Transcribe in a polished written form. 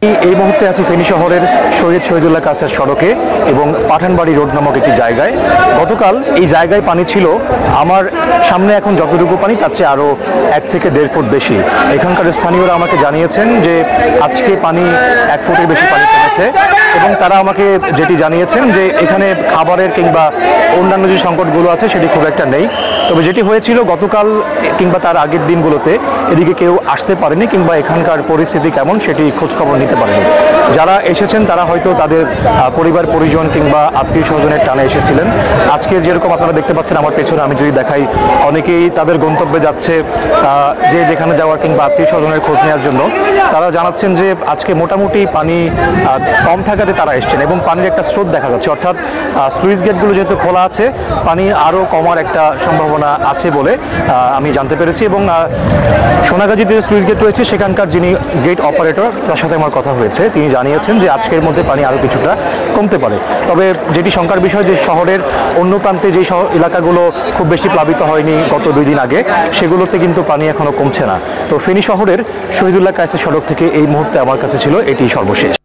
এই মুহূর্তে আছি ফেনী শহরের শহীদুল্লাহ কায়সার সড়কে এবং পাঠানবাড়ি রোড নামক একটি জায়গায়। গতকাল এই জায়গায় পানি ছিল আমার সামনে এখন যতটুকু পানি তার চেয়ে আরও 1 থেকে 1.5 ফুট বেশি। এখানকার স্থানীয়রা আমাকে জানিয়েছেন যে আজকে পানি 1 ফুটের বেশি পানি কমেছে এবং তারা আমাকে যেটি জানিয়েছেন যে এখানে খাবারের কিংবা অন্যান্য যে সংকটগুলো আছে সেটি খুব একটা নেই। তবে যেটি হয়েছিল গতকাল কিংবা তার আগের দিনগুলোতে এদিকে কেউ আসতে পারেনি কিংবা এখানকার পরিস্থিতি কেমন সেটি খোঁজখবর নিতে পারেনি। যারা এসেছেন তারা হয়তো তাদের পরিবার পরিজন কিংবা আত্মীয় স্বজনের টানে এসেছিলেন। আজকে যেরকম আপনারা দেখতে পাচ্ছেন আমার পেছনে, আমি যদি দেখাই, অনেকেই তাদের গন্তব্যে যাচ্ছে যে যেখানে যাওয়ার কিংবা আত্মীয় স্বজনের খোঁজ নেওয়ার জন্য। তারা জানাচ্ছেন যে আজকে মোটামুটি পানি কম থাকাতে তারা এসছেন এবং পানির একটা স্রোত দেখা যাচ্ছে, অর্থাৎ স্লুইস গেটগুলো যেহেতু খোলা আছে পানি আরও কমার একটা সম্ভাবনা আছে বলে আমি জানতে পেরেছি। এবং সোনাগাজীতে যে স্লুইস গেট রয়েছে সেখানকার যিনি গেট অপারেটর তার সাথে আমার কথা হয়েছে, তিনি জানিয়েছেন যে আজকের মধ্যে পানি আরও কিছুটা কমতে পারে। তবে যেটি শঙ্কার বিষয় যে শহরের অন্য প্রান্তে যে এলাকাগুলো খুব বেশি প্লাবিত হয়নি গত 2 দিন আগে, সেগুলোতে কিন্তু পানি এখনও কমছে না। তো ফেনী শহরের শহীদুল্লাহ কায়সার সড়ক থেকে এই মুহূর্তে আমার কাছে ছিল এটি সর্বশেষ।